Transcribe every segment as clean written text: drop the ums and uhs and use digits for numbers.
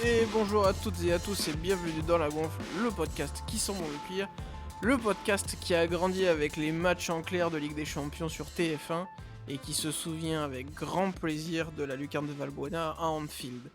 Et bonjour à toutes et à tous et bienvenue dans La Gonfle, le podcast qui sent bon le pire, le podcast qui a grandi avec les matchs en clair de Ligue des Champions sur TF1 et qui se souvient avec grand plaisir de la lucarne de Valbuena à Anfield.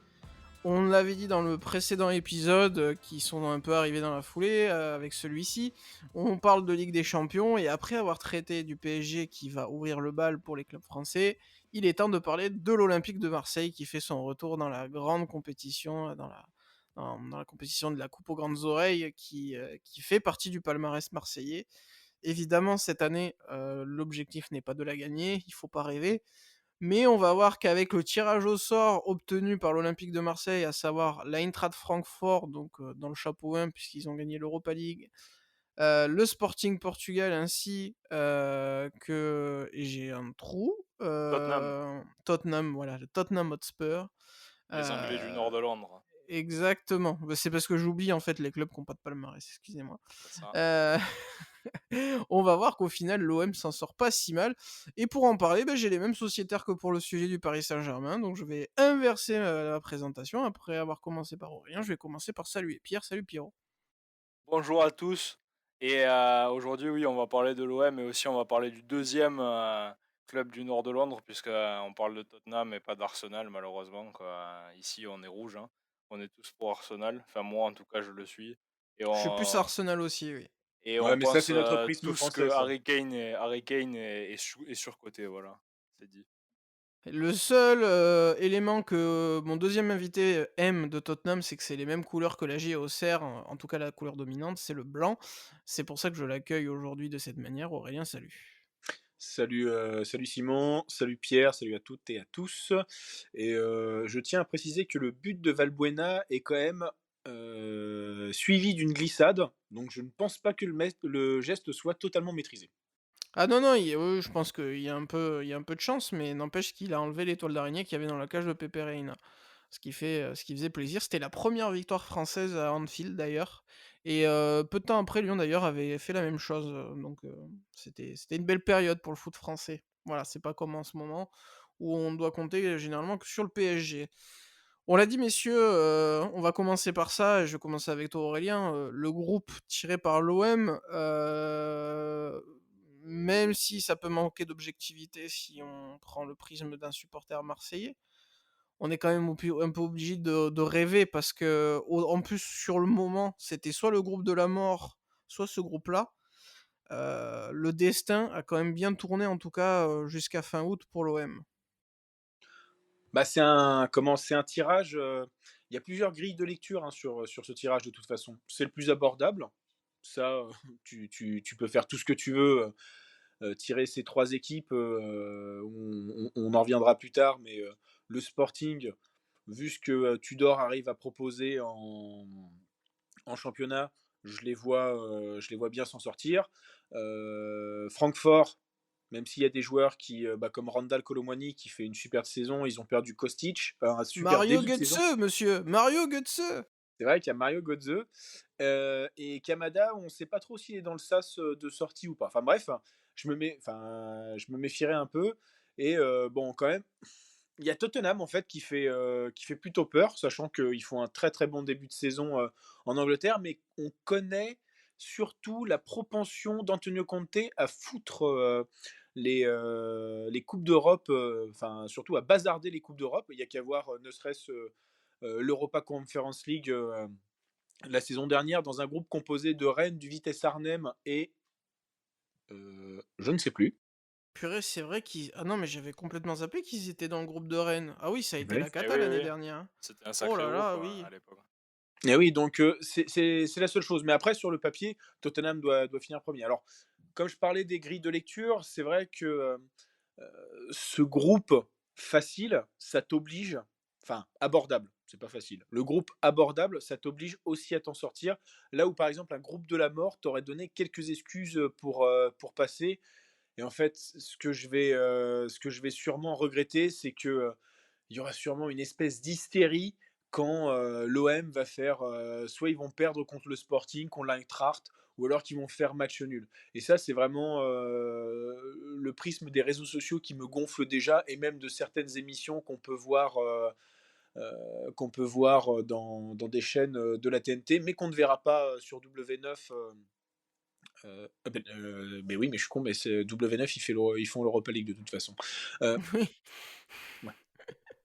On l'avait dit dans le précédent épisode, qui sont un peu arrivés dans la foulée avec celui-ci, on parle de Ligue des Champions et après avoir traité du PSG qui va ouvrir le bal pour les clubs français, il est temps de parler de l'Olympique de Marseille qui fait son retour dans la grande compétition, dans la compétition de la Coupe aux grandes oreilles qui fait partie du palmarès marseillais. Évidemment, cette année, l'objectif n'est pas de la gagner, il faut pas rêver, mais on va voir qu'avec le tirage au sort obtenu par l'Olympique de Marseille, à savoir l'Eintracht Francfort, donc dans le chapeau 1 puisqu'ils ont gagné l'Europa League, le Sporting Portugal ainsi que... Et j'ai un trou. Tottenham, Tottenham, voilà, le Tottenham Hotspur. les Anglais du Euh, nord de Londres, Exactement. Bah, c'est parce que j'oublie en fait les clubs qui n'ont pas de palmarès, excusez-moi. c'est ça. Euh, On va voir qu'au final l'OM s'en sort pas si mal. Et pour en parler, j'ai les mêmes sociétaires que pour le sujet du Paris Saint-Germain. Donc je vais inverser la présentation. Après avoir commencé par Aurélien, je vais commencer par saluer Pierre. Salut Pierrot. Bonjour à tous et aujourd'hui, oui, on va parler de l'OM mais aussi on va parler du deuxième club du nord de Londres puisque, on parle de Tottenham et pas d'Arsenal malheureusement quoi. Ici, on est rouge, hein. On est tous pour Arsenal, enfin moi en tout cas, je le suis et Je suis plus on Arsenal aussi, oui. et Ouais, on mais ça, pense, c'est notre prisme tous français, que ça. Harry Kane est surcoté, voilà, c'est dit. Le seul élément que mon deuxième invité aime de Tottenham, c'est que c'est les mêmes couleurs que la J Auxerre, en tout cas la couleur dominante, c'est le blanc. C'est pour ça que je l'accueille aujourd'hui de cette manière. Aurélien, salut. Salut Simon, salut Pierre, salut à toutes et à tous. Et je tiens à préciser que le but de Valbuena est quand même suivi d'une glissade, donc je ne pense pas que le geste soit totalement maîtrisé. Ah non, non, oui, je pense qu'il y a un peu de chance, mais n'empêche qu'il a enlevé l'étoile d'araignée qu'il y avait dans la cage de Pepe Reina. Ce qui faisait plaisir. C'était la première victoire française à Anfield d'ailleurs. Et peu de temps après, Lyon d'ailleurs avait fait la même chose. Donc c'était une belle période pour le foot français. Voilà, c'est pas comme en ce moment où on doit compter généralement que sur le PSG. On l'a dit, messieurs, on va commencer par ça. Et je vais commencer avec toi, Aurélien. Le groupe tiré par l'OM, même si ça peut manquer d'objectivité si on prend le prisme d'un supporter marseillais, on est quand même un peu obligé de rêver parce que, en plus, sur le moment, c'était soit le groupe de la mort, soit ce groupe-là. Le destin a quand même bien tourné, en tout cas, jusqu'à fin août pour l'OM. Bah, c'est un tirage. Il y a plusieurs grilles de lecture, hein, sur ce tirage de toute façon. C'est le plus abordable. Ça, tu peux faire tout ce que tu veux. Tirer ces trois équipes, on en reviendra plus tard, mais le Sporting, vu ce que Tudor arrive à proposer en championnat, je les vois bien s'en sortir. Francfort, même s'il y a des joueurs comme Randall Colomwani qui fait une super saison, ils ont perdu Kostic, un super Mario début de saison. Götze, monsieur! Mario Götze! C'est vrai qu'il y a Mario Götze. Et Kamada, on ne sait pas trop s'il est dans le sas de sortie ou pas. Enfin bref, je me méfierais un peu. Et bon, quand même, il y a Tottenham en fait qui fait plutôt peur, sachant qu'ils font un très très bon début de saison en Angleterre, mais on connaît surtout la propension d'Antonio Conte à foutre les coupes d'Europe, enfin surtout à bazarder les coupes d'Europe. Il y a qu'à voir ne serait-ce l'Europa Conference League la saison dernière dans un groupe composé de Rennes, du Vitesse Arnhem et je ne sais plus. Purée, c'est vrai qu'ils... Ah non, mais j'avais complètement zappé qu'ils étaient dans le groupe de Rennes. Ah oui, ça a été Ouais. la Et cata oui, l'année oui, dernière, hein. c'était un Oh sacré là groupe, là, oui. à l'époque. Et oui, donc c'est la seule chose. Mais après, sur le papier, Tottenham doit finir premier. Alors, comme je parlais des grilles de lecture, c'est vrai que ce groupe facile, ça t'oblige, enfin abordable, c'est pas facile. Le groupe abordable, ça t'oblige aussi à t'en sortir. Là où par exemple un groupe de la mort t'aurait donné quelques excuses pour passer. Et en fait, ce que je vais sûrement regretter, c'est que il y aura sûrement une espèce d'hystérie quand l'OM va faire, soit ils vont perdre contre le Sporting, contre l'Eintracht, ou alors qu'ils vont faire match nul. Et ça, c'est vraiment le prisme des réseaux sociaux qui me gonfle déjà, et même de certaines émissions qu'on peut voir qu'on peut voir dans des chaînes de la TNT, mais qu'on ne verra pas sur W9. Mais oui, mais je suis con, mais c'est W9, ils font l'Europa League de toute façon. Euh, Oui, ouais.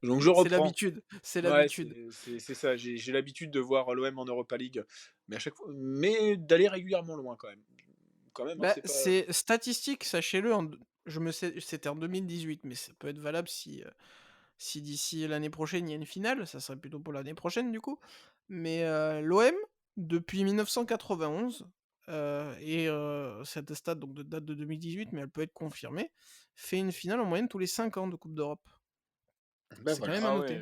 Donc je c'est reprends. l'habitude, c'est Ouais, l'habitude. c'est ça. J'ai l'habitude de voir l'OM en Europa League, mais à chaque fois, mais d'aller régulièrement loin quand même. Quand même, hein, Bah, c'est pas. c'est statistique, sachez-le, je me sais, c'était en 2018, mais ça peut être valable si d'ici l'année prochaine il y a une finale, ça serait plutôt pour l'année prochaine du coup. Mais l'OM, depuis 1991, et cette stade donc de date de 2018, mais elle peut être confirmée, fait une finale en moyenne tous les 5 ans de Coupe d'Europe. Ben C'est quand voilà. même à noter.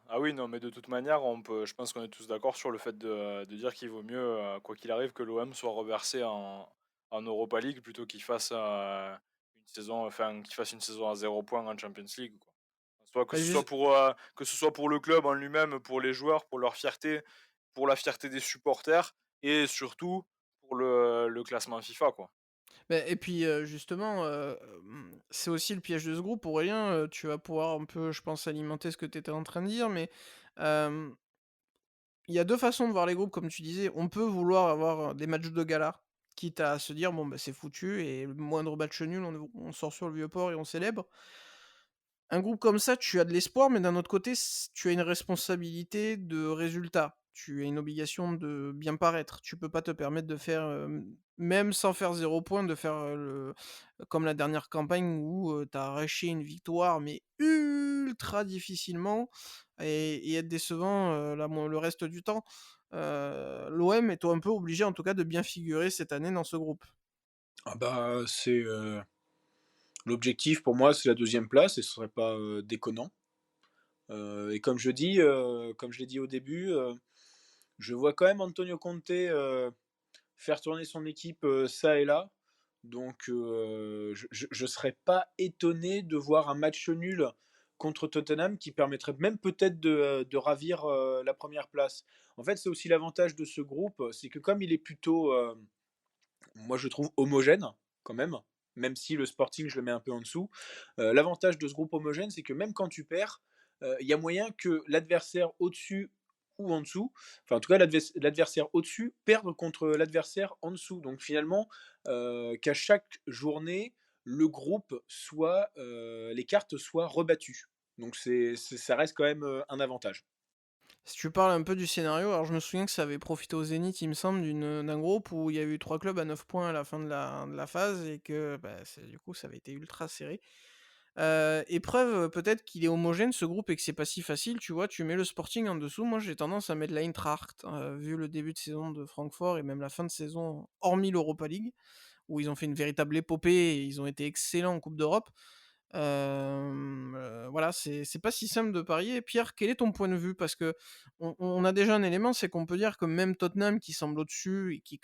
Ah oui, non, mais de toute manière, je pense qu'on est tous d'accord sur le fait de dire qu'il vaut mieux, quoi qu'il arrive, que l'OM soit reversé en Europa League plutôt qu'il fasse une saison, enfin, qu'il fasse une saison à 0 points en Champions League, quoi. Soit Bah, que ce soit pour le club en lui-même, pour les joueurs, pour leur fierté, pour la fierté des supporters et surtout pour le classement FIFA, quoi. Et puis justement, c'est aussi le piège de ce groupe, Aurélien, tu vas pouvoir un peu, je pense, alimenter ce que tu étais en train de dire, mais hem, il y a 2 façons de voir les groupes, comme tu disais. On peut vouloir avoir des matchs de gala, quitte à se dire: «Bon, bah, c'est foutu et le moindre match nul, on sort sur le vieux port et on célèbre». Un groupe comme ça, tu as de l'espoir, mais d'un autre côté, tu as une responsabilité de résultat. Tu as une obligation de bien paraître. Tu peux pas te permettre de faire, même sans faire 0 point, de faire, comme la dernière campagne où, tu as arraché une victoire, mais ultra difficilement et être décevant, le reste du temps. L'OM est un peu obligé, en tout cas, de bien figurer cette année dans ce groupe. Ah bah, l'objectif pour moi, c'est la deuxième place et ce serait pas déconnant. Et comme je l'ai dit au début, je vois quand même Antonio Conte faire tourner son équipe ça et là. Donc je serais pas étonné de voir un match nul contre Tottenham qui permettrait même peut-être de ravir la première place. En fait, c'est aussi l'avantage de ce groupe, c'est que comme il est plutôt, moi je trouve homogène quand même si le Sporting je le mets un peu en dessous, l'avantage de ce groupe homogène, c'est que même quand tu perds, il y a moyen que l'adversaire au-dessus ou en dessous, enfin en tout cas l'adversaire au-dessus perde contre l'adversaire en dessous. Donc finalement, qu'à chaque journée, le groupe soit, les cartes soient rebattues. Donc ça reste quand même un avantage. Si tu parles un peu du scénario, alors je me souviens que ça avait profité au Zénith, il me semble, d'un groupe où il y a eu 3 clubs à 9 points à la fin de la phase et que bah, du coup ça avait été ultra serré. Et preuve peut-être qu'il est homogène ce groupe et que c'est pas si facile, tu vois, tu mets le Sporting en dessous, moi j'ai tendance à mettre l'Eintracht, vu le début de saison de Francfort et même la fin de saison, hormis l'Europa League, où ils ont fait une véritable épopée et ils ont été excellents en Coupe d'Europe. Voilà, c'est pas si simple de parier. Pierre, quel est ton point de vue? Parce que on a déjà un élément, c'est qu'on peut dire que même Tottenham qui semble au-dessus et qui,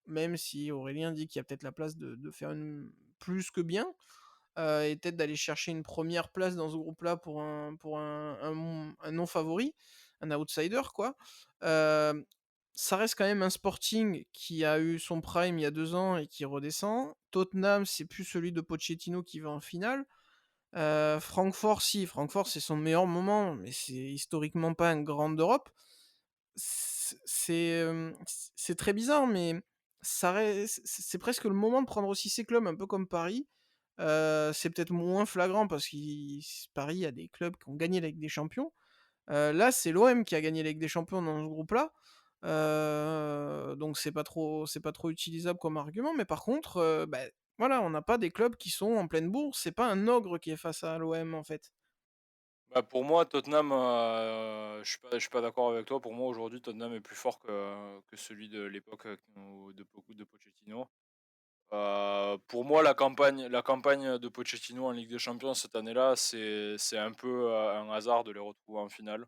même si Aurélien dit qu'il y a peut-être la place de faire plus que bien, et peut-être d'aller chercher une première place dans ce groupe-là pour un non favori, un outsider quoi. Euh, Ça reste quand même un Sporting qui a eu son prime il y a 2 ans et qui redescend. Tottenham, c'est plus celui de Pochettino qui va en finale. Francfort, si, Francfort c'est son meilleur moment, mais c'est historiquement pas un grand d'Europe. C'est très bizarre, mais c'est presque le moment de prendre aussi ces clubs, un peu comme Paris. C'est peut-être moins flagrant parce que Paris a des clubs qui ont gagné la Ligue des Champions. Là, c'est l'OM qui a gagné la Ligue des Champions dans ce groupe-là. Donc c'est pas trop utilisable comme argument. Mais par contre, bah, voilà, on n'a pas des clubs qui sont en pleine bourse. C'est pas un ogre qui est face à l'OM en fait. Bah, pour moi, Tottenham, je suis pas d'accord avec toi. Pour moi, aujourd'hui, Tottenham est plus fort que celui de l'époque de Pochettino. Pour moi, la campagne de Pochettino en Ligue des Champions cette année-là, c'est un peu un hasard de les retrouver en finale.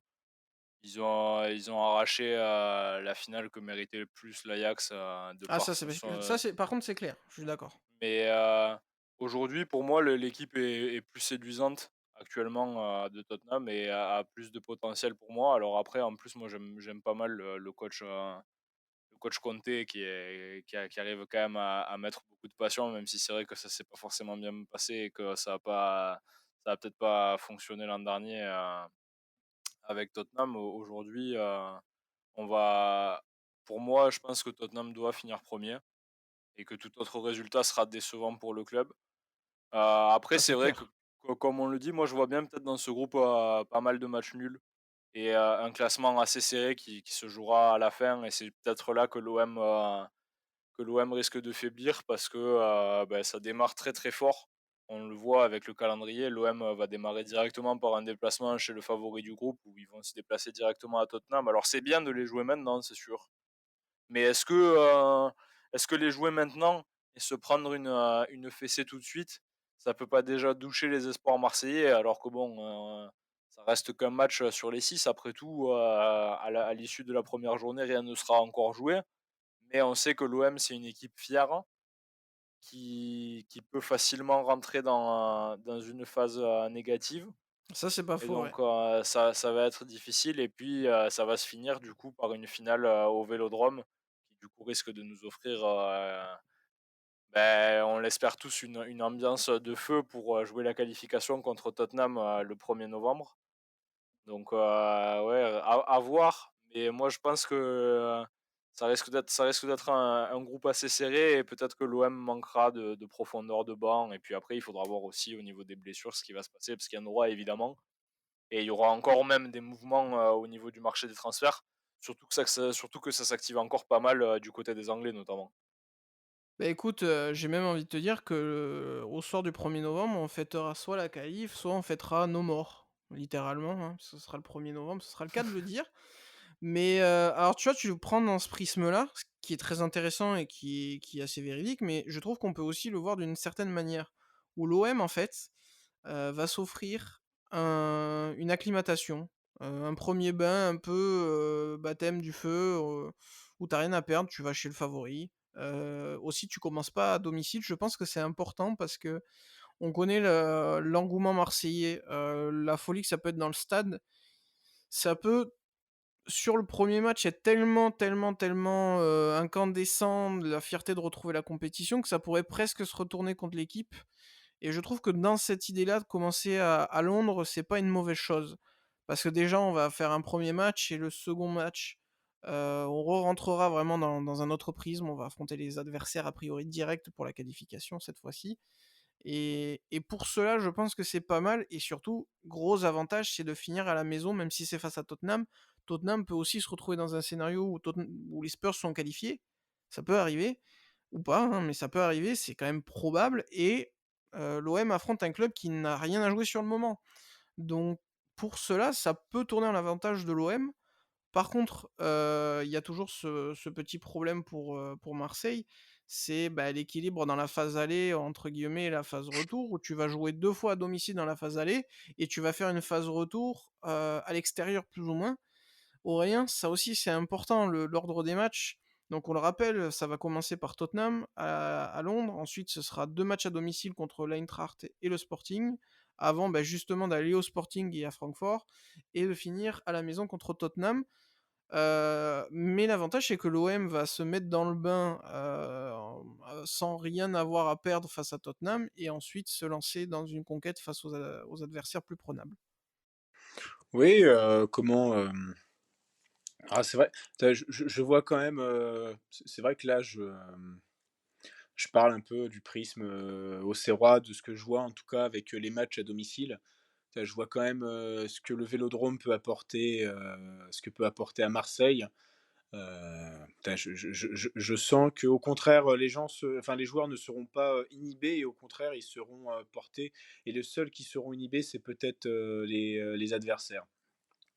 Ils ont arraché la finale que méritait le plus l'Ajax de Ah, par ça, par contre, c'est clair. Je suis d'accord. Mais aujourd'hui, pour moi, l'équipe est plus séduisante actuellement de Tottenham et a plus de potentiel pour moi. Alors après, en plus, moi, j'aime pas mal le coach Conte qui arrive quand même à mettre beaucoup de passion, même si c'est vrai que ça s'est pas forcément bien passé et que ça a peut-être pas fonctionné l'an dernier avec Tottenham. Aujourd'hui, on va pour moi, je pense que Tottenham doit finir premier et que tout autre résultat sera décevant pour le club. Après, Ça, c'est c'est vrai que clair. comme on le dit, moi je vois bien peut-être dans ce groupe, pas mal de matchs nuls et un classement assez serré qui se jouera à la fin et c'est peut-être là que l'OM risque de faiblir parce que, ça démarre très, très fort. On le voit avec le calendrier, l'OM, va démarrer directement par un déplacement chez le favori du groupe où ils vont se déplacer directement à Tottenham. Alors c'est bien de les jouer maintenant, c'est sûr. Mais est-ce que les jouer maintenant et se prendre une fessée tout de suite, ça peut pas déjà doucher les espoirs marseillais? Alors que bon, ça reste qu'un match, sur les 6 après tout, à l'issue de la première journée, rien ne sera encore joué. Mais on sait que l'OM, c'est une équipe fière qui peut facilement rentrer dans une phase, négative Ça, c'est pas et faux, ouais. donc ça va être difficile et puis, ça va se finir du coup par une finale, au Vélodrome qui du coup risque de nous offrir, on l'espère tous une ambiance de feu pour, jouer la qualification contre Tottenham, le 1er novembre. Donc, ouais, à voir. Mais moi, je pense que ça risque d'être un groupe assez serré et peut-être que l'OM manquera de profondeur de banc. Et puis après, il faudra voir aussi au niveau des blessures ce qui va se passer, parce qu'il y en aura évidemment. Et il y aura encore même des mouvements au niveau du marché des transferts. Surtout que ça s'active encore pas mal du côté des Anglais notamment. Bah, écoute, j'ai même envie de te dire que, au soir du 1er novembre, on fêtera soit la qualif, soit on fêtera nos morts. Littéralement, hein, ce sera le 1er novembre, ce sera le cas de le dire. Mais, alors tu vois, tu le prends dans ce prisme-là, ce qui est très intéressant et qui est assez véridique, mais je trouve qu'on peut aussi le voir d'une certaine manière. Où l'OM, en fait, va s'offrir une acclimatation, un premier bain un peu, baptême du feu, où tu rien à perdre, tu vas chez le favori. Aussi, tu commences pas à domicile. Je pense que c'est important parce qu'on connaît l'engouement marseillais, la folie que ça peut être dans le stade. Ça peut, sur le premier match, être tellement, tellement, tellement, incandescent, la fierté de retrouver la compétition, que ça pourrait presque se retourner contre l'équipe. Et je trouve que dans cette idée-là, de commencer à Londres, c'est pas une mauvaise chose. Parce que déjà, on va faire un premier match et le second match, on rentrera vraiment dans un autre prisme. On va affronter les adversaires a priori directs pour la qualification cette fois-ci. Et pour cela, je pense que c'est pas mal. Et surtout, gros avantage, c'est de finir à la maison, même si c'est face à Tottenham. Tottenham peut aussi se retrouver dans un scénario où les Spurs sont qualifiés. Ça peut arriver, ou pas, hein, mais ça peut arriver, c'est quand même probable. Et l'OM affronte un club qui n'a rien à jouer sur le moment. Donc pour cela, ça peut tourner en l'avantage de l'OM. Par contre, il y a toujours ce petit problème pour Marseille, c'est, bah, l'équilibre dans la phase aller, entre guillemets, et la phase retour, où tu vas jouer 2 fois à domicile dans la phase aller et tu vas faire une phase retour, à l'extérieur plus ou moins. Aurélien, ça aussi c'est important, l'ordre des matchs. Donc on le rappelle, ça va commencer par Tottenham à Londres, ensuite ce sera 2 matchs à domicile contre l'Eintracht et le Sporting, avant, bah, justement d'aller au Sporting et à Francfort et de finir à la maison contre Tottenham. Mais l'avantage, c'est que l'OM va se mettre dans le bain, sans rien avoir à perdre face à Tottenham et ensuite se lancer dans une conquête face aux adversaires plus prenables. Oui, comment, c'est vrai, je vois quand même, c'est vrai que là, je parle un peu du prisme, auxerrois, de ce que je vois en tout cas avec, les matchs à domicile. Je vois quand même, ce que le Vélodrome peut apporter, ce que peut apporter à Marseille. Je sens qu'au contraire, les joueurs ne seront pas, inhibés et au contraire, ils seront, portés et les seuls qui seront inhibés, c'est peut-être, les adversaires.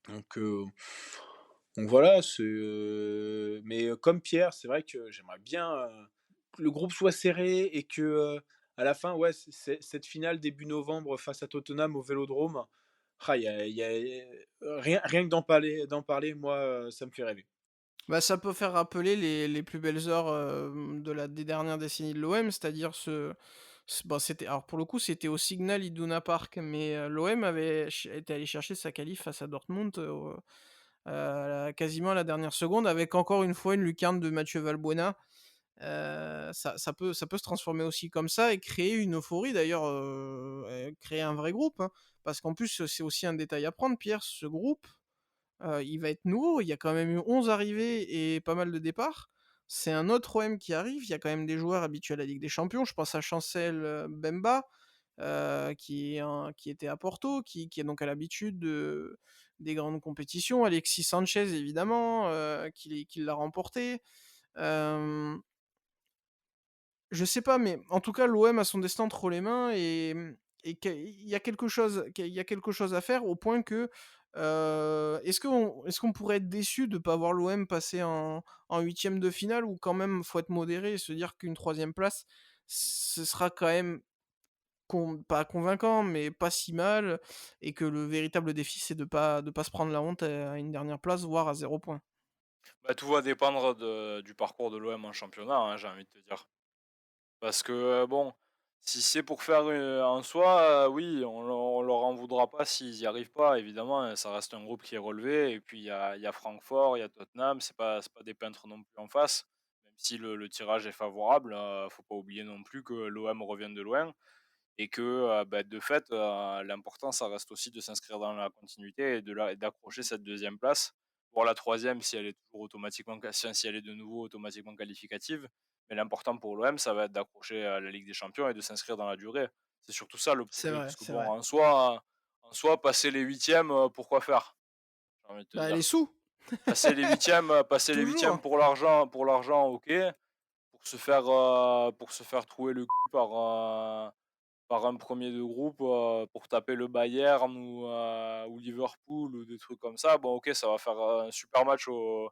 Donc heu, donc voilà, mais comme Pierre, c'est vrai que j'aimerais bien, que le groupe soit serré et que, à la fin, ouais, cette finale début novembre face à Tottenham au Vélodrome, il y a rien que d'en parler, moi, ça me fait rêver. Bah, ça peut faire rappeler les plus belles heures, des dernières décennies de l'OM, c'est-à-dire bah, c'était, alors pour le coup, c'était au Signal Iduna Park, mais l'OM était allé chercher sa qualif face à Dortmund, quasiment à la dernière seconde, avec encore une fois une lucarne de Mathieu Valbuena. Ça peut se transformer aussi comme ça et créer une euphorie d'ailleurs, créer un vrai groupe, hein. Parce qu'en plus, c'est aussi un détail à prendre, Pierre, ce groupe, il va être nouveau. Il y a quand même eu 11 arrivées et pas mal de départs. C'est un autre OM qui arrive. Il y a quand même des joueurs habitués à la Ligue des Champions. Je pense à Chancel Bemba, qui était à Porto, qui est donc à l'habitude des grandes compétitions. Alexis Sanchez, évidemment, qui l'a remporté. Je sais pas, mais en tout cas, l'OM a son destin entre les mains et il y a quelque chose à faire au point que est-ce qu'on pourrait être déçu de ne pas voir l'OM passer en huitième de finale ou quand même faut être modéré et se dire qu'une troisième place, ce sera quand même pas convaincant, mais pas si mal et que le véritable défi, c'est de pas se prendre la honte à une dernière place, voire à 0 point. Bah, tout va dépendre du parcours de l'OM en championnat, hein, j'ai envie de te dire. Parce que, bon, si c'est pour faire, en soi, oui, on leur en voudra pas s'ils y arrivent pas, évidemment, ça reste un groupe qui est relevé et puis il y a Francfort, il y a Tottenham, c'est pas des peintres non plus en face. Même si le tirage est favorable, faut pas oublier non plus que l'OM revient de loin et que, bah, de fait, l'important ça reste aussi de s'inscrire dans la continuité et d'accrocher cette deuxième place, voire la troisième si elle est toujours automatiquement si elle est de nouveau automatiquement qualificative. Mais l'important pour l'OM, ça va être d'accrocher, la Ligue des Champions et de s'inscrire dans la durée. C'est surtout ça le C'est projet, vrai, parce que c'est bon, vrai. en soi passer les huitièmes, pourquoi faire? J'ai envie de te Bah, les dire. sous, Passer les huitièmes toujours. pour l'argent, OK. Pour se faire trouer le cul par un premier de groupe, pour taper le Bayern ou Liverpool ou des trucs comme ça, bon OK, ça va faire un super match au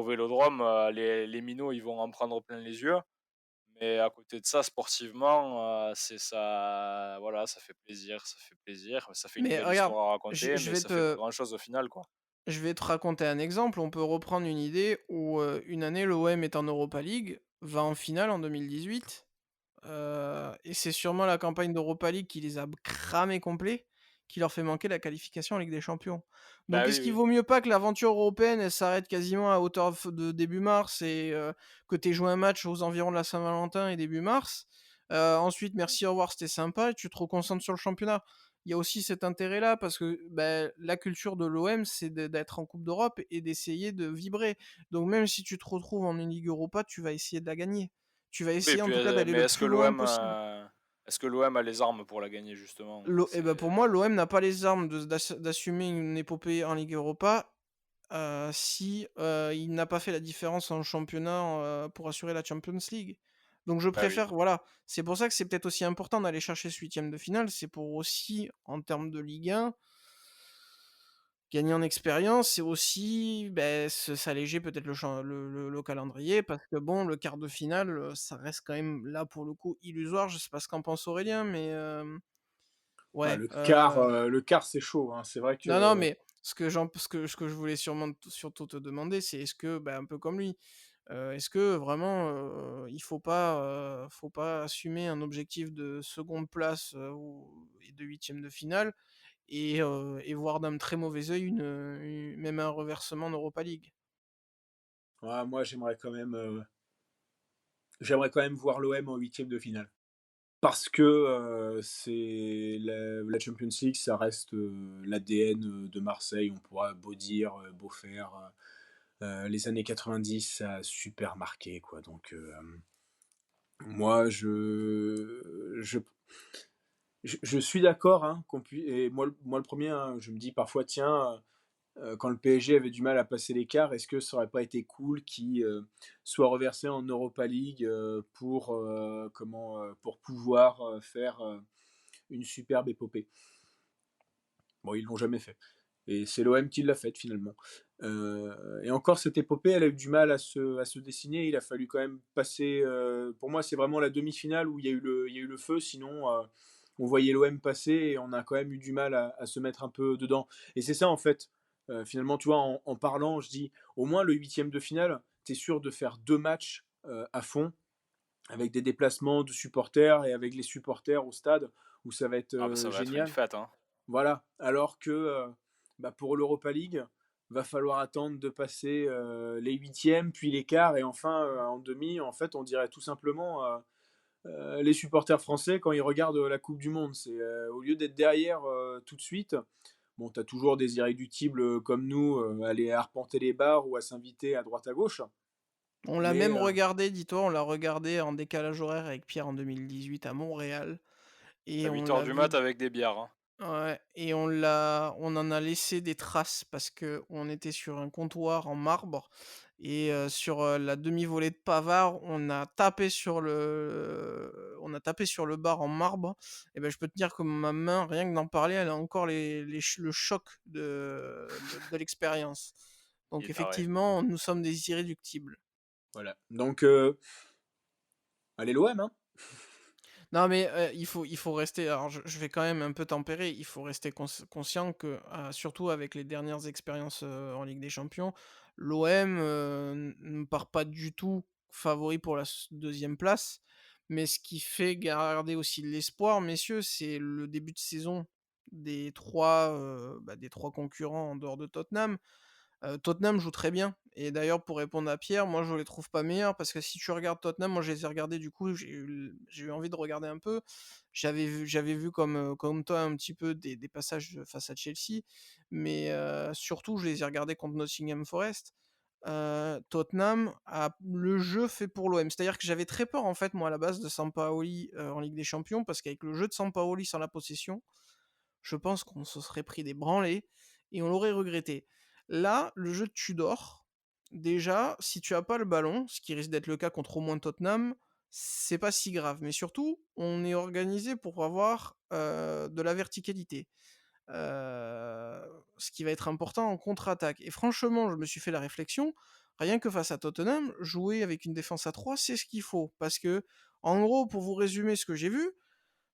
Vélodrome, les minots, ils vont en prendre plein les yeux. Mais à côté de ça, sportivement, c'est ça, voilà, ça fait plaisir, ça fait une Mais belle regarde, histoire à je raconter, je mais vais ça fait pas te grand-chose au final, quoi. je vais te raconter un exemple. On peut reprendre une idée où, une année, l'OM est en Europa League, va en finale en 2018. Et c'est sûrement la campagne d'Europa League qui les a cramés complets, qui leur fait manquer la qualification en Ligue des Champions. Bah Donc oui, est-ce qu'il oui. vaut mieux pas que l'aventure européenne, elle s'arrête quasiment à hauteur de début mars et que tu joué un match aux environs de la Saint-Valentin et début mars? Ensuite, merci, au revoir, c'était sympa et tu te reconcentres sur le championnat. Il y a aussi cet intérêt-là parce que, bah, la culture de l'OM, c'est d'être en coupe d'Europe et d'essayer de vibrer. Donc même si tu te retrouves en une Ligue Europa, tu vas essayer de la gagner. Tu vas Oui et essayer en puis, tout cas d'aller mais le est-ce que plus loin l'OM, possible. a les armes pour la gagner justement? Pour moi, l'OM n'a pas les armes d'assumer une épopée en Ligue Europa si il n'a pas fait la différence en championnat pour assurer la Champions League. Donc je Bah oui. préfère, voilà, c'est pour ça que c'est peut-être aussi important d'aller chercher ce huitième de finale, c'est pour aussi, en termes de Ligue 1, gagner en expérience et aussi s'alléger peut-être le calendrier parce que bon, le quart de finale, ça reste quand même là pour le coup illusoire. Je sais pas ce qu'en pense Aurélien, mais Bah, ouais. le quart, c'est chaud, hein. C'est vrai Non, non, que mais ce que je voulais surtout te demander, c'est est-ce que, bah, un peu comme lui, est-ce que vraiment il faut pas assumer un objectif de seconde place et de huitième de finale et voir d'un très mauvais œil même un reversement en Europa League. ouais, moi, j'aimerais quand même voir l'OM en huitième de finale. Parce que c'est la Champions League, ça reste l'ADN de Marseille. On pourra beau dire, beau faire. Les années 90, ça a super marqué, quoi. Donc, moi, je suis d'accord, hein, et moi le premier, hein, je me dis parfois, tiens, quand le PSG avait du mal à passer l'écart, est-ce que ça aurait pas été cool qu'il soit reversé en Europa League pour pouvoir faire une superbe épopée. Bon, ils l'ont jamais fait. Et c'est l'OM qui l'a faite finalement. Et encore, cette épopée, elle a eu du mal à se dessiner. Il a fallu quand même passer. Pour moi, c'est vraiment la demi-finale où il y a eu le feu. Sinon, on voyait l'OM passer et on a quand même eu du mal à se mettre un peu dedans. Et c'est ça, en fait. Finalement, tu vois, en parlant, je dis au moins le huitième de finale, tu es sûr de faire deux matchs à fond, avec des déplacements de supporters et avec les supporters au stade, où ça va être Ah bah, ça va être une génial. fête, hein. Voilà, alors que pour l'Europa League, va falloir attendre de passer les huitièmes, puis les quarts, et enfin en demi. En fait, on dirait tout simplement les supporters français quand ils regardent la Coupe du Monde. C'est au lieu d'être derrière tout de suite, bon, tu as toujours des irréductibles comme nous, aller arpenter les bars ou à s'inviter à droite à gauche. On l'a Mais même regardé, dis-toi, on l'a regardé en décalage horaire avec Pierre en 2018 à Montréal. À Et on 8h l'a du vu. mat avec des bières. Hein. Ouais, et on en a laissé des traces parce que on était sur un comptoir en marbre et sur la demi-volée de Pavard, on a tapé sur le bar en marbre. Et ben, je peux te dire que ma main, rien que d'en parler, elle a encore le choc de l'expérience. Il Donc est taré. effectivement, nous sommes des irréductibles. voilà. Donc, allez l'OM, hein. Non, mais il faut rester. Alors, je vais quand même un peu tempérer. Il faut rester conscient que, surtout avec les dernières expériences en Ligue des Champions, l'OM ne part pas du tout favori pour la deuxième place. Mais ce qui fait garder aussi de l'espoir, messieurs, c'est le début de saison des trois concurrents en dehors de Tottenham. Tottenham joue très bien. Et d'ailleurs, pour répondre à Pierre, moi je les trouve pas meilleurs parce que si tu regardes Tottenham, moi je les ai regardés du coup, j'ai eu envie de regarder un peu. J'avais vu comme toi un petit peu des passages face à Chelsea, mais surtout je les ai regardés contre Nottingham Forest. Tottenham a le jeu fait pour l'OM. C'est-à-dire que j'avais très peur en fait moi à la base de Sampaoli en Ligue des Champions parce qu'avec le jeu de Sampaoli sans la possession, je pense qu'on se serait pris des branlées et on l'aurait regretté. Là, le jeu de Tudor, déjà, si tu as pas le ballon, ce qui risque d'être le cas contre au moins Tottenham, c'est pas si grave. Mais surtout, on est organisé pour avoir de la verticalité. Ce qui va être important en contre-attaque. Et franchement, je me suis fait la réflexion, rien que face à Tottenham, jouer avec une défense à 3, c'est ce qu'il faut. Parce que, en gros, pour vous résumer ce que j'ai vu,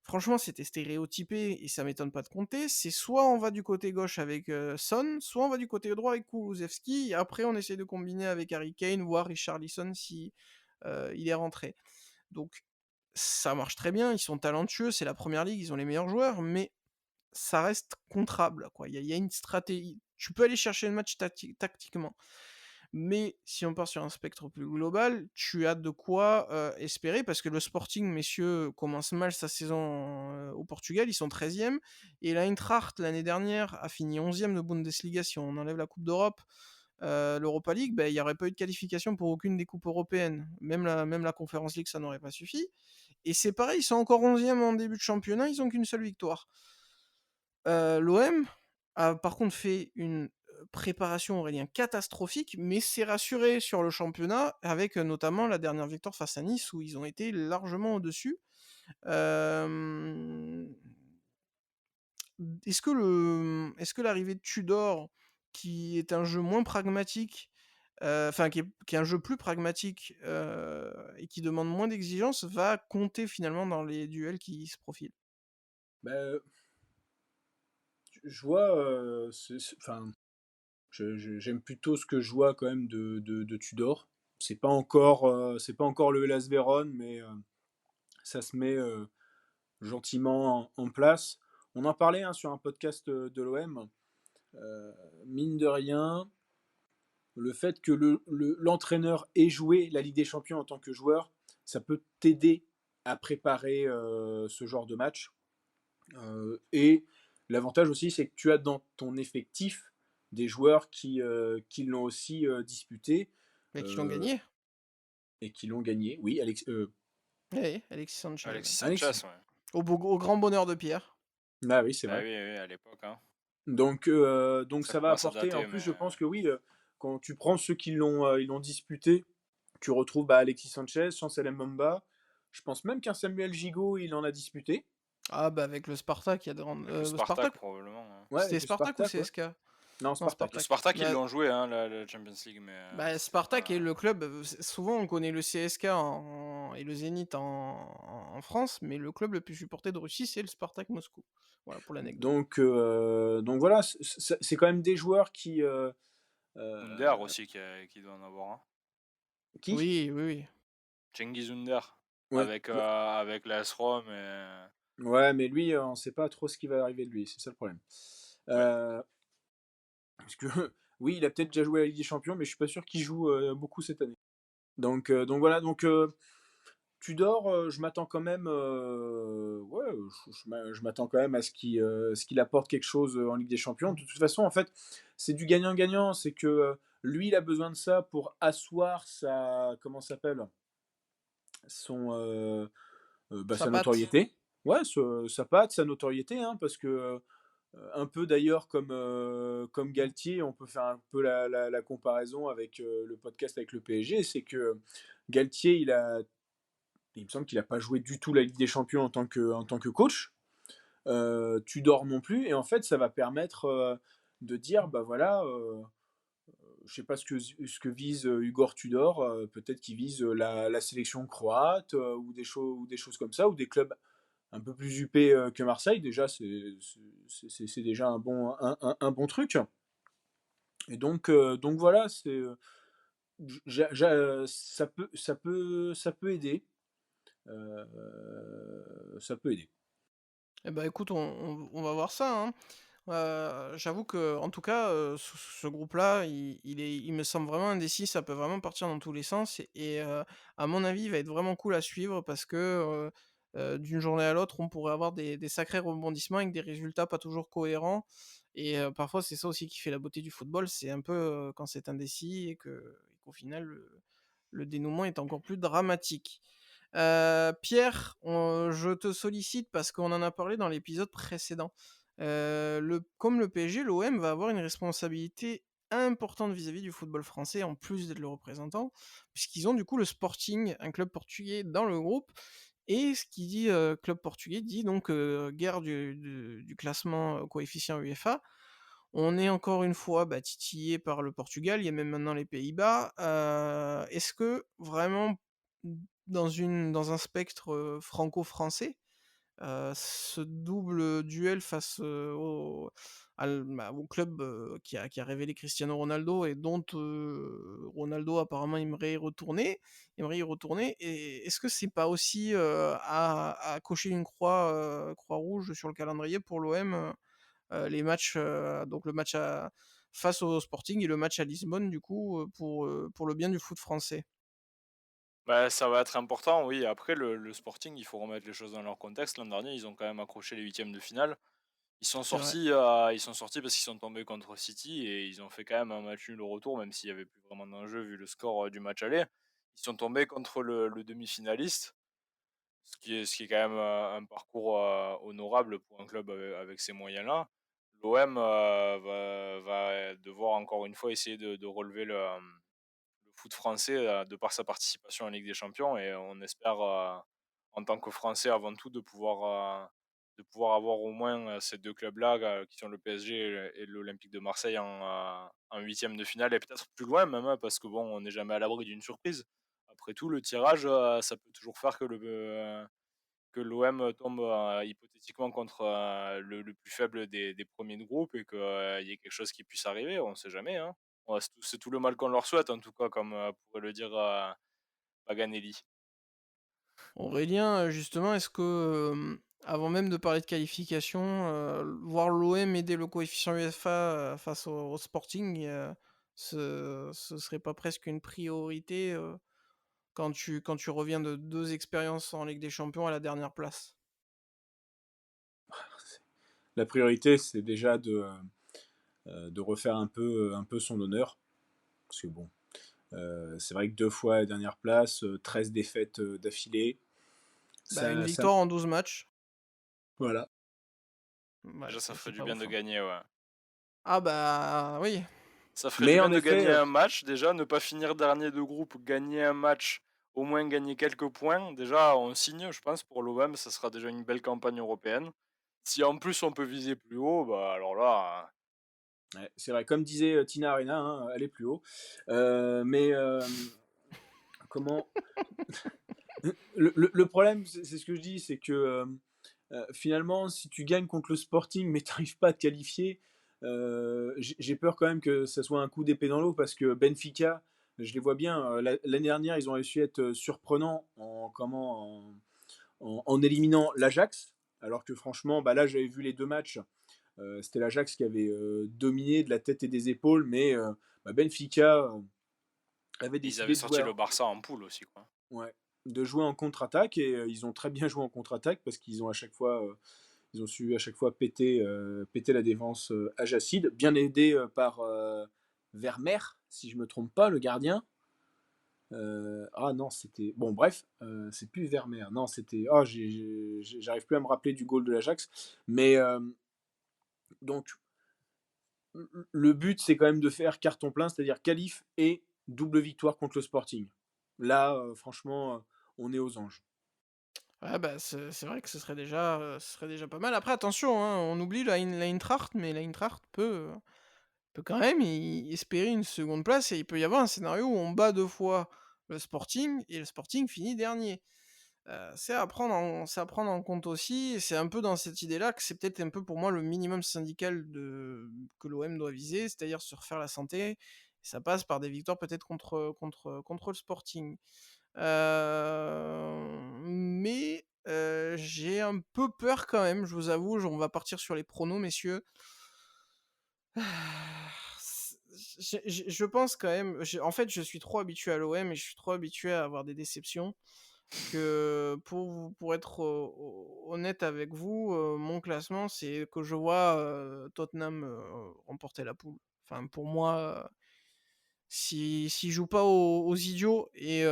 franchement, c'était stéréotypé et ça m'étonne pas de compter. C'est soit on va du côté gauche avec Son, soit on va du côté droit avec Kulusevski. Et après, on essaie de combiner avec Harry Kane, voire Richarlison si il est rentré. Donc, ça marche très bien. Ils sont talentueux. C'est la première ligue. Ils ont les meilleurs joueurs. Mais ça reste contrable, quoi. Il y a une stratégie. Tu peux aller chercher le match tactiquement. Mais si on part sur un spectre plus global, tu as de quoi espérer, parce que le Sporting, messieurs, commence mal sa saison au Portugal, ils sont 13e, et l'Eintracht, l'année dernière, a fini 11e de Bundesliga, si on enlève la Coupe d'Europe. L'Europa League, il n'y aurait pas eu de qualification pour aucune des coupes européennes. Même la Conference League, ça n'aurait pas suffi. Et c'est pareil, ils sont encore 11e en début de championnat, ils n'ont qu'une seule victoire. L'OM a par contre fait une préparation, Aurélien, catastrophique, mais s'est rassuré sur le championnat avec notamment la dernière victoire face à Nice où ils ont été largement au-dessus. Est-ce que l'arrivée de Tudor, qui est un jeu moins pragmatique, enfin qui est un jeu plus pragmatique et qui demande moins d'exigence, va compter finalement dans les duels qui se profilent? Bah, je vois, enfin, j'aime plutôt ce que je vois quand même de Tudor. C'est pas encore le Hellas Vérone, mais ça se met gentiment en place. On en parlait hein, sur un podcast de l'OM. Mine de rien, le fait que l'entraîneur ait joué la Ligue des Champions en tant que joueur, ça peut t'aider à préparer ce genre de match. Et l'avantage aussi, c'est que tu as dans ton effectif des joueurs qui l'ont aussi disputé Mais qui l'ont euh, gagné? et qui l'ont gagné. Oui, Oui, Alexis Sanchez. Alexis Alex. Sanchez, ouais. Au grand bonheur de Pierre. Ah oui, c'est Bah vrai. oui, oui, à l'époque. Hein. Donc Ça ça va commence à apporter. En dater, plus, mais je pense que oui, quand tu prends ceux ils l'ont disputé, tu retrouves Alexis Sanchez, Chancel Mbamba. Je pense même qu'un Samuel Gigot, il en a disputé. Ah bah avec le Spartak, il y a de avec le Spartak Spartak. probablement. Hein. Ouais, C'était avec le Spartak ou Spartak, ouais. CSK? Non, Non, Spartak. Le Spartak. Spartak, ils Bah, l'ont joué, hein, la Champions League, mais c'était Spartak est pas. le club. Souvent, on connaît le CSK et le Zénith en France, mais le club le plus supporté de Russie, c'est le Spartak Moscou. Voilà pour l'anecdote. Donc voilà, c'est quand même des joueurs Under euh, aussi qui doit en avoir un. qui Oui, oui, oui. Cengiz Under. ouais. Avec l'AS Rome et. Ouais, mais lui, on sait pas trop ce qui va arriver de lui, c'est ça le problème. Ouais. Parce que oui, il a peut-être déjà joué à la Ligue des Champions, mais je suis pas sûr qu'il joue beaucoup cette année. Donc voilà, Tudor, je m'attends quand même, ouais, je m'attends quand même à ce qu'il apporte quelque chose, en Ligue des Champions. De toute façon, en fait, c'est du gagnant-gagnant. C'est que, lui, il a besoin de ça pour asseoir sa comment ça s'appelle? Son, Sa sa patte. notoriété. Ouais, sa patte, sa notoriété, hein, parce que, un peu d'ailleurs comme Galtier, on peut faire un peu la comparaison avec, le podcast avec le PSG. C'est que Galtier, il me semble qu'il a pas joué du tout la Ligue des Champions en tant que coach. Tudor non plus et en fait, ça va permettre, de dire: «Bah, voilà, je sais pas ce que vise, Igor Tudor, peut-être qu'il vise, la sélection croate, ou des choses comme ça, ou des clubs un peu plus huppés, que Marseille». Déjà, c'est déjà un bon truc donc voilà, ça peut aider, ça peut aider. Eh ben, écoute, on va voir ça, hein. J'avoue que, en tout cas, ce groupe-là, il me semble vraiment indécis, ça peut vraiment partir dans tous les sens et à mon avis, il va être vraiment cool à suivre parce que, d'une journée à l'autre, on pourrait avoir des sacrés rebondissements avec des résultats pas toujours cohérents et parfois, c'est ça aussi qui fait la beauté du football, c'est un peu, quand c'est indécis et qu'au final, le dénouement est encore plus dramatique. Pierre, je te sollicite parce qu'on en a parlé dans l'épisode précédent. Comme le PSG, l'OM va avoir une responsabilité importante vis-à-vis du football français, en plus d'être le représentant, puisqu'ils ont du coup le Sporting, un club portugais, dans le groupe. Et ce qui dit club portugais dit donc guerre du classement coefficient UEFA. On est encore une fois titillé par le Portugal, il y a même maintenant les Pays-Bas. Est-ce que vraiment, dans un spectre franco-français, ce double duel face au club qui a révélé Cristiano Ronaldo et dont Ronaldo apparemment aimerait y retourner, et est-ce que c'est pas aussi à cocher une croix rouge sur le calendrier pour l'OM, les matchs, donc le match face au Sporting et le match à Lisbonne, du coup, pour le bien du foot français. Bah, ça va être important, oui. Après, le Sporting, il faut remettre les choses dans leur contexte. L'an dernier, ils ont quand même accroché les huitièmes de finale. C'est vrai. Ils sont sortis parce qu'ils sont tombés contre City et ils ont fait quand même un match nul au retour, même s'il n'y avait plus vraiment d'enjeu vu le score du match aller. Ils sont tombés contre le demi-finaliste, ce qui est quand même un parcours honorable pour un club avec ces moyens-là. L'OM va devoir encore une fois essayer de relever le foot français de par sa participation en Ligue des Champions et on espère en tant que Français avant tout de pouvoir avoir au moins ces deux clubs-là qui sont le PSG et l'Olympique de Marseille en huitième de finale et peut-être plus loin même hein, parce que bon on n'est jamais à l'abri d'une surprise. Après tout le tirage ça peut toujours faire que l'OM tombe hypothétiquement contre le plus faible des premiers de groupe et qu'il y ait quelque chose qui puisse arriver, on ne sait jamais. Hein. Ouais, c'est tout le mal qu'on leur souhaite, en tout cas, comme pourrait le dire Paganelli. Aurélien, justement, est-ce que, avant même de parler de qualification, voir l'OM aider le coefficient UEFA, face au Sporting, ce serait pas presque une priorité, quand tu reviens de 2 expériences en Ligue des Champions à la dernière place? La priorité, c'est déjà de refaire un peu son honneur. Parce que bon, c'est vrai que 2 fois la dernière place, 13 défaites, d'affilée, Bah, une ça victoire en 12 matchs. voilà. Ouais, Déjà, ça ferait c'est du pas bien ouf, de hein. gagner, ouais. Ah bah, oui. Ça ferait du Mais bien en de effet, gagner un match, déjà, ne pas finir dernier de groupe, gagner un match, au moins gagner quelques points. Déjà, on signe, je pense, pour l'OM, ça sera déjà une belle campagne européenne. Si en plus on peut viser plus haut, bah alors là, ouais, c'est vrai, comme disait, Tina Arena, hein, aller plus haut. Mais, comment le problème, c'est ce que je dis, c'est que, finalement, si tu gagnes contre le Sporting, mais tu arrives pas à te qualifier, j'ai peur quand même que ça soit un coup d'épée dans l'eau parce que Benfica, je les vois bien, l'année dernière, ils ont réussi à être surprenants en éliminant l'Ajax, alors que franchement, bah là, j'avais vu les 2 matchs, c'était l'Ajax qui avait, dominé de la tête et des épaules, mais, Benfica, avait ils avaient décidé de jouer sorti le Barça en poule aussi, quoi. ouais. de jouer en contre-attaque et ils ont très bien joué en contre-attaque parce qu'ils ont à chaque fois ils ont su à chaque fois péter la défense Ajacide, bien aidé par Vermeer, si je me trompe pas, le gardien. Ah non, c'était. Bon, bref, c'est plus Vermeer. Non, c'était. Oh, j'arrive plus à me rappeler du goal de l'Ajax. Mais donc, le but, c'est quand même de faire carton plein, c'est-à-dire qualif et double victoire contre le Sporting. Là, franchement, on est aux anges. Ouais, bah, c'est vrai que ce serait déjà pas mal. Après, attention, hein, on oublie l'Eintracht, mais l'Eintracht peut quand même espérer une seconde place et il peut y avoir un scénario où on bat 2 fois le Sporting et le Sporting finit dernier. C'est à prendre en compte aussi, et c'est un peu dans cette idée-là que c'est peut-être un peu pour moi le minimum syndical que l'OM doit viser, c'est-à-dire se refaire la santé. Et ça passe par des victoires peut-être contre le Sporting. Mais j'ai un peu peur quand même, je vous avoue. On va partir sur les pronos, messieurs. Je pense quand même. En fait, je suis trop habitué à l'OM et je suis trop habitué à avoir des déceptions que pour être honnête avec vous, mon classement, c'est que je vois Tottenham remporter la poule. Enfin, pour moi, s'ils jouent pas aux idiots et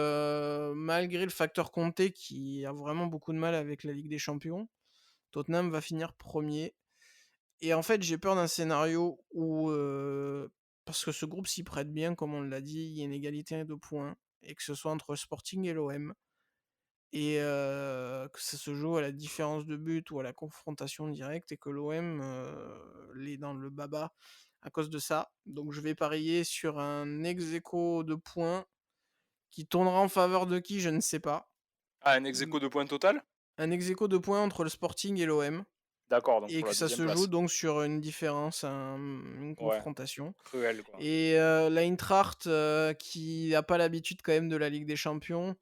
malgré le facteur Conte qui a vraiment beaucoup de mal avec la Ligue des Champions, Tottenham va finir premier. Et en fait, j'ai peur d'un scénario où, parce que ce groupe s'y prête bien, comme on l'a dit, il y a une égalité de points, et que ce soit entre le Sporting et l'OM, et que ça se joue à la différence de but ou à la confrontation directe, et que l'OM l'est dans le baba à cause de ça. Donc je vais parier sur un ex-aequo de points qui tournera en faveur de qui, je ne sais pas. Ah, un ex-aequo de points total? Un ex-aequo de points entre le Sporting et l'OM. D'accord, donc Et pour que la ça deuxième se joue place. donc sur une différence, une Ouais, confrontation. cruel quoi. Et l'Eintracht, qui n'a pas l'habitude quand même de la Ligue des Champions,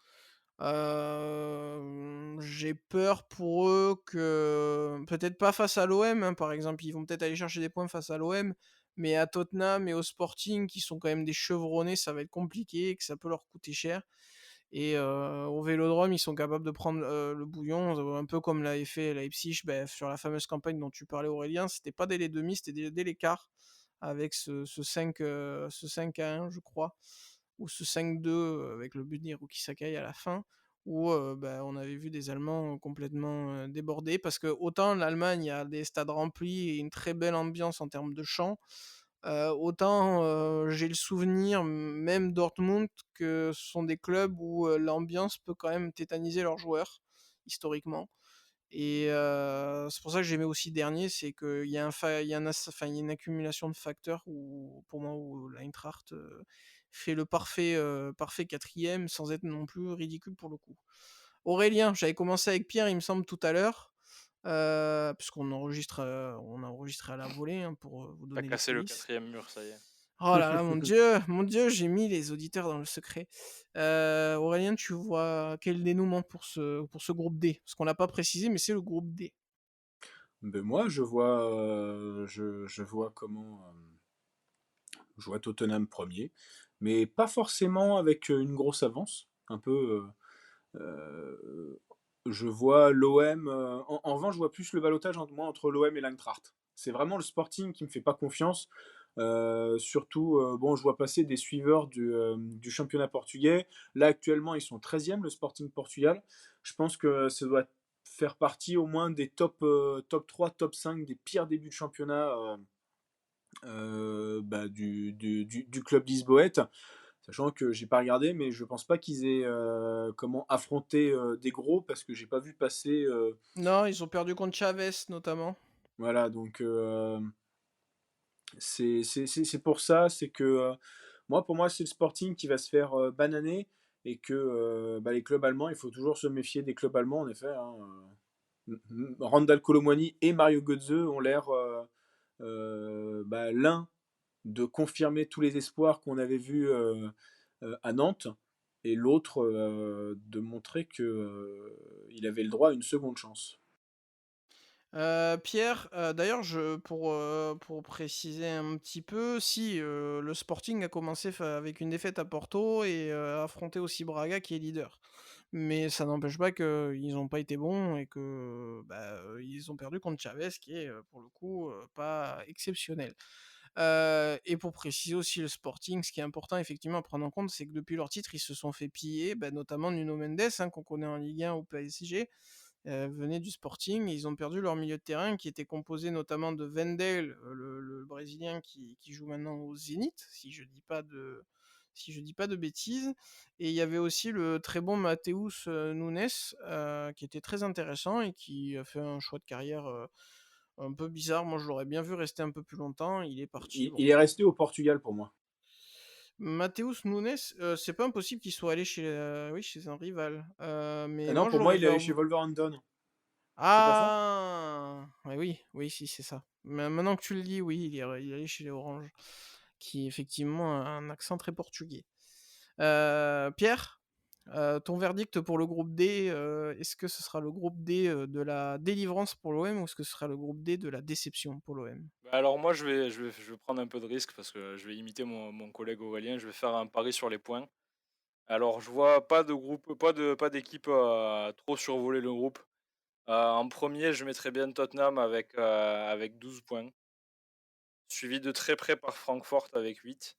j'ai peur pour eux que, peut-être pas face à l'OM, hein, par exemple, ils vont peut-être aller chercher des points face à l'OM, mais à Tottenham et au Sporting, qui sont quand même des chevronnés, ça va être compliqué et que ça peut leur coûter cher. Et au Vélodrome, ils sont capables de prendre le bouillon, un peu comme l'avait fait Leipzig sur la fameuse campagne dont tu parlais, Aurélien. C'était pas dès les demi, c'était dès les quarts, avec ce 5-1, je crois, ou ce 5-2 avec le but d'Hiroki Sakai à la fin, où on avait vu des Allemands complètement débordés, parce que autant l'Allemagne, il y a des stades remplis et une très belle ambiance en termes de chant, autant j'ai le souvenir, même Dortmund, que ce sont des clubs où l'ambiance peut quand même tétaniser leurs joueurs, historiquement. Et c'est pour ça que j'aimais aussi dernier, c'est qu'il y a il y a une accumulation de facteurs où, pour moi, où l'Eintracht fait le parfait quatrième sans être non plus ridicule pour le coup. Aurélien, j'avais commencé avec Pierre, il me semble, tout à l'heure, puisqu'on enregistre, on a enregistré à la volée, hein, pour vous T'as donner les cassé le coulisses. 4ème mur, ça y est. Oh là là, mon Dieu, j'ai mis les auditeurs dans le secret. Aurélien, tu vois quel dénouement pour ce groupe D? Parce qu'on l'a pas précisé, mais c'est le groupe D. Ben moi, je vois comment. Je vois Tottenham premier, mais pas forcément avec une grosse avance. Un peu. Je vois l'OM. En revanche, je vois plus le balotage entre l'OM et l'Eintracht. C'est vraiment le Sporting qui me fait pas confiance. Surtout, bon, je vois passer des suiveurs du championnat portugais. Là, actuellement, ils sont 13e, le Sporting Portugal. Je pense que ça doit faire partie au moins des top 3, top 5 des pires débuts de championnat du club lisboète. Sachant que j'ai pas regardé, mais je pense pas qu'ils aient comment affronter des gros parce que j'ai pas vu passer. Non, ils ont perdu contre Chavez, notamment. Voilà, donc c'est pour ça, c'est que pour moi, c'est le Sporting qui va se faire bananer et que les clubs allemands, il faut toujours se méfier des clubs allemands, en effet. Hein, Randall Colomwani et Mario Götze ont l'air l'un de confirmer tous les espoirs qu'on avait vus à Nantes et l'autre de montrer que il avait le droit à une seconde chance. Pierre, d'ailleurs, pour préciser un petit peu, si le Sporting a commencé avec une défaite à Porto et a affronté aussi Braga qui est leader. mais ça n'empêche pas qu'ils n'ont pas été bons et que ils ont perdu contre Chavez, qui est pour le coup pas exceptionnel. Et pour préciser aussi le Sporting, ce qui est important effectivement à prendre en compte, c'est que depuis leur titre, ils se sont fait piller, notamment Nuno Mendes, hein, qu'on connaît en Ligue 1 au PSG, venait du Sporting. Ils ont perdu leur milieu de terrain qui était composé notamment de Wendel, le Brésilien qui joue maintenant au Zénith, si je dis pas de bêtises. Et il y avait aussi le très bon Matheus Nunes, qui était très intéressant et qui a fait un choix de carrière un peu bizarre. Moi, je l'aurais bien vu rester un peu plus longtemps. Il est parti. Il Bon. est resté au Portugal pour moi. Matheus Nunes, c'est pas impossible qu'il soit allé chez un rival. Mais Non, moi, je pour moi, l'aurais il vu est à... allé chez Wolverhampton. C'est pas ça? Ah ouais, oui, oui, si, c'est ça. Mais maintenant que tu le dis, oui, il est allé chez les Oranges, qui effectivement a un accent très portugais. Pierre, ton verdict pour le groupe D, est-ce que ce sera le groupe D de la délivrance pour l'OM ou est-ce que ce sera le groupe D de la déception pour l'OM? Bah, alors moi, je vais prendre un peu de risque parce que je vais imiter mon collègue Aurélien. Je vais faire un pari sur les points. Alors, je vois pas de groupe, pas d'équipe trop survoler le groupe. En premier, je mettrais bien Tottenham avec 12 points, suivi de très près par Francfort avec 8.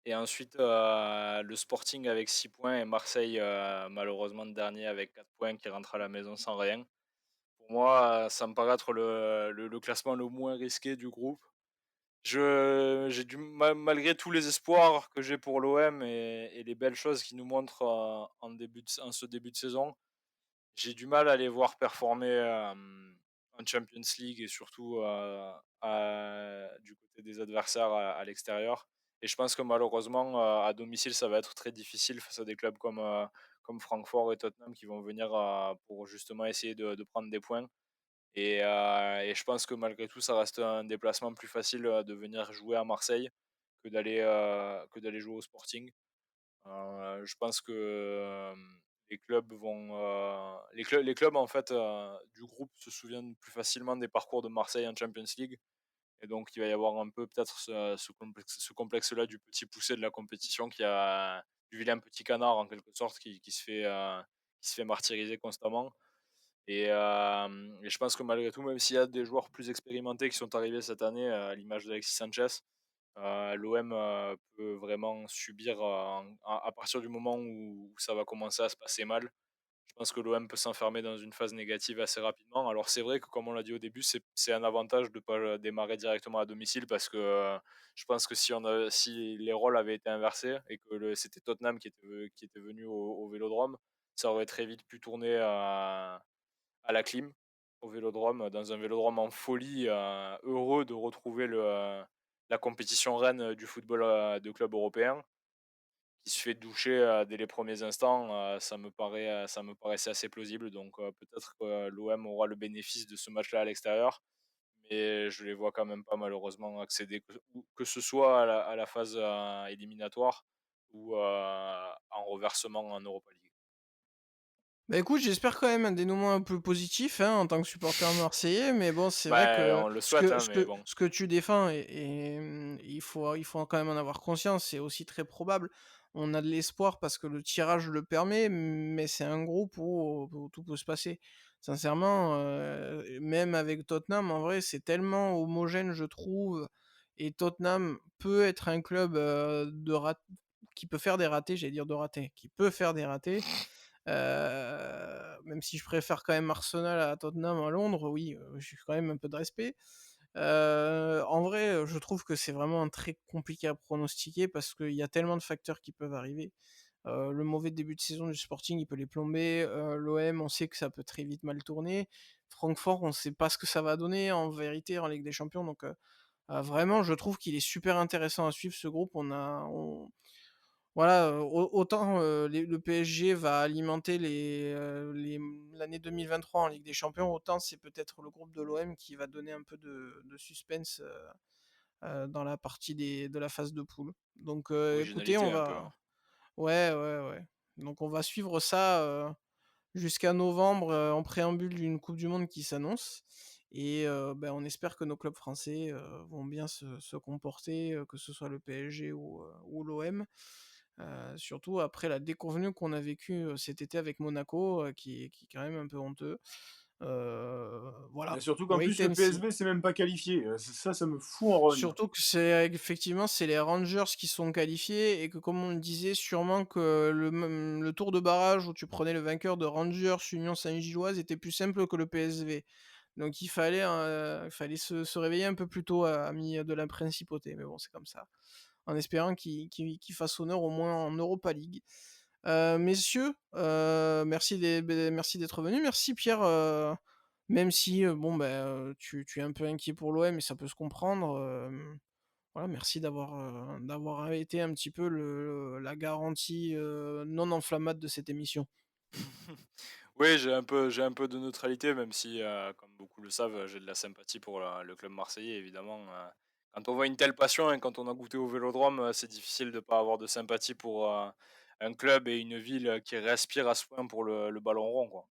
Et ensuite, le Sporting avec 6 points et Marseille, malheureusement dernier avec 4 points qui rentre à la maison sans rien. Pour moi, ça me paraît être le classement le moins risqué du groupe. Malgré tous les espoirs que j'ai pour l'OM et les belles choses qu'ils nous montrent en ce début de saison, j'ai du mal à les voir performer en Champions League et surtout du côté des adversaires à l'extérieur. Et je pense que malheureusement, à domicile, ça va être très difficile face à des clubs comme Francfort et Tottenham qui vont venir pour justement essayer de prendre des points. Et je pense que malgré tout, ça reste un déplacement plus facile de venir jouer à Marseille que d'aller jouer au Sporting. Je pense que les clubs les clubs en fait du groupe se souviennent plus facilement des parcours de Marseille en Champions League. Et donc il va y avoir un peu peut-être ce complexe-là du petit poussé de la compétition du vilain petit canard en quelque sorte qui se fait martyriser constamment. Et je pense que malgré tout, même s'il y a des joueurs plus expérimentés qui sont arrivés cette année, à l'image d'Alexis Sanchez, l'OM peut vraiment subir à partir du moment où ça va commencer à se passer mal. Je pense que l'OM peut s'enfermer dans une phase négative assez rapidement. Alors c'est vrai que comme on l'a dit au début, c'est un avantage de ne pas démarrer directement à domicile parce que je pense que si les rôles avaient été inversés et que c'était Tottenham qui était venu au Vélodrome, ça aurait très vite pu tourner à la clim au Vélodrome, dans un Vélodrome en folie, heureux de retrouver la compétition reine du football de club européen, qui se fait doucher dès les premiers instants. Ça me paraissait assez plausible. Donc peut-être que l'OM aura le bénéfice de ce match-là à l'extérieur, mais je les vois quand même pas malheureusement accéder, que ce soit à la phase éliminatoire ou en reversement en Europa League. Bah écoute, j'espère quand même un dénouement un peu positif, hein, en tant que supporter marseillais, mais bon, c'est vrai Bah, que on le ce souhaite, que, hein, ce mais que, bon. ce que tu défends, il faut quand même en avoir conscience, c'est aussi très probable. On a de l'espoir parce que le tirage le permet, mais c'est un groupe où tout peut se passer. Sincèrement, même avec Tottenham, en vrai, c'est tellement homogène, je trouve, et Tottenham peut être un club qui peut faire des ratés, j'allais dire de ratés, qui peut faire des ratés. Même si je préfère quand même Arsenal à Tottenham à Londres, oui, j'ai quand même un peu de respect. En vrai, je trouve que c'est vraiment très compliqué à pronostiquer parce qu'il y a tellement de facteurs qui peuvent arriver. Le mauvais début de saison du Sporting, il peut les plomber. L'OM, on sait que ça peut très vite mal tourner. Francfort, on ne sait pas ce que ça va donner en vérité en Ligue des Champions. Donc vraiment, je trouve qu'il est super intéressant à suivre ce groupe. Voilà, autant le PSG va alimenter l'année 2023 en Ligue des Champions, autant c'est peut-être le groupe de l'OM qui va donner un peu de suspense dans la partie de la phase de poule. Donc écoutez, Originalité un peu, hein. Ouais, ouais, ouais. Donc on va suivre ça jusqu'à novembre en préambule d'une Coupe du Monde qui s'annonce. Et on espère que nos clubs français vont bien se comporter, que ce soit le PSG ou l'OM. Surtout après la déconvenue qu'on a vécue cet été avec Monaco, qui est quand même un peu honteux. Voilà, Et surtout qu'en wait plus, le and see. PSV s'est même pas qualifié. Ça me fout en rogne. Surtout que c'est les Rangers qui sont qualifiés et que comme on le disait, sûrement que le tour de barrage où tu prenais le vainqueur de Rangers Union Saint-Gilloise était plus simple que le PSV. Donc il fallait se réveiller un peu plus tôt à mi de la principauté. Mais bon, c'est comme ça. En espérant qu'il fasse honneur au moins en Europa League. Messieurs, merci d'être venus. Merci Pierre, même si tu es un peu inquiet pour l'OM et ça peut se comprendre. Voilà, merci d'avoir été un petit peu la garantie non enflammable de cette émission. Oui, j'ai un peu de neutralité, même si, comme beaucoup le savent, j'ai de la sympathie pour le club marseillais, évidemment. Quand on voit une telle passion et quand on a goûté au Vélodrome, c'est difficile de ne pas avoir de sympathie pour un club et une ville qui respire à ce point pour le ballon rond, quoi.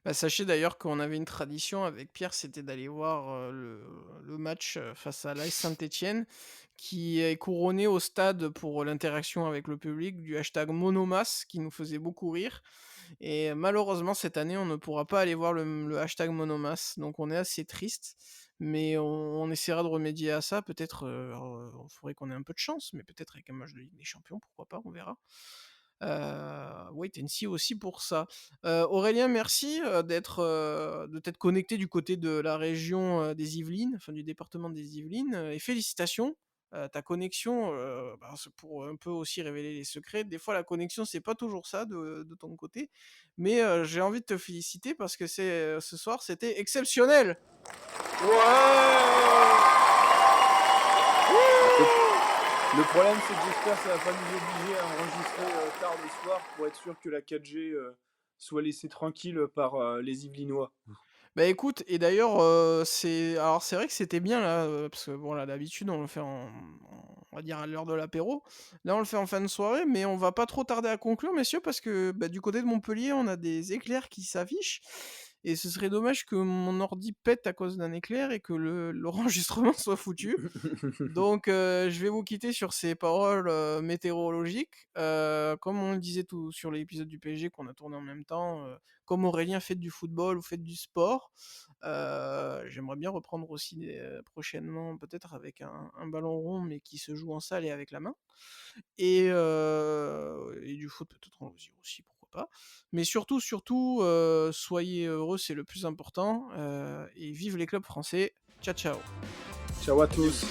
Bah, sachez d'ailleurs qu'on avait une tradition avec Pierre, c'était d'aller voir le match face à l'AS Saint-Étienne, qui est couronné au stade pour l'interaction avec le public du hashtag Monomas, qui nous faisait beaucoup rire. Et malheureusement, cette année, on ne pourra pas aller voir le hashtag Monomas, donc on est assez triste. Mais on essaiera de remédier à ça. Peut-être, il faudrait qu'on ait un peu de chance, mais peut-être avec un match de Ligue des Champions, pourquoi pas, on verra. Wait and see aussi pour ça. Aurélien, merci de t'être connecté du côté de la région des Yvelines, enfin du département des Yvelines, et félicitations. Ta connexion, c'est pour un peu aussi révéler les secrets. Des fois, la connexion, c'est pas toujours ça de ton côté, mais j'ai envie de te féliciter parce que ce soir, c'était exceptionnel. Le problème, c'est que j'espère que ça va pas nous obliger à enregistrer tard le soir pour être sûr que la 4G soit laissée tranquille par les Yvelinois. Bah écoute, et d'ailleurs, c'est vrai que c'était bien là, parce que bon là d'habitude on le fait on va dire à l'heure de l'apéro. Là on le fait en fin de soirée, mais on va pas trop tarder à conclure, messieurs, parce que bah, du côté de Montpellier, on a des éclairs qui s'affichent. Et ce serait dommage que mon ordi pète à cause d'un éclair et que l'enregistrement soit foutu. Donc je vais vous quitter sur ces paroles météorologiques. Comme on le disait tout sur l'épisode du PSG qu'on a tourné en même temps, comme Aurélien fait du football ou fait du sport, j'aimerais bien reprendre aussi prochainement, peut-être avec un ballon rond, mais qui se joue en salle et avec la main. Et du foot peut-être en loisir aussi, pourquoi pas. Mais surtout, soyez heureux, c'est le plus important. Et vive les clubs français. Ciao, ciao. Ciao à tous.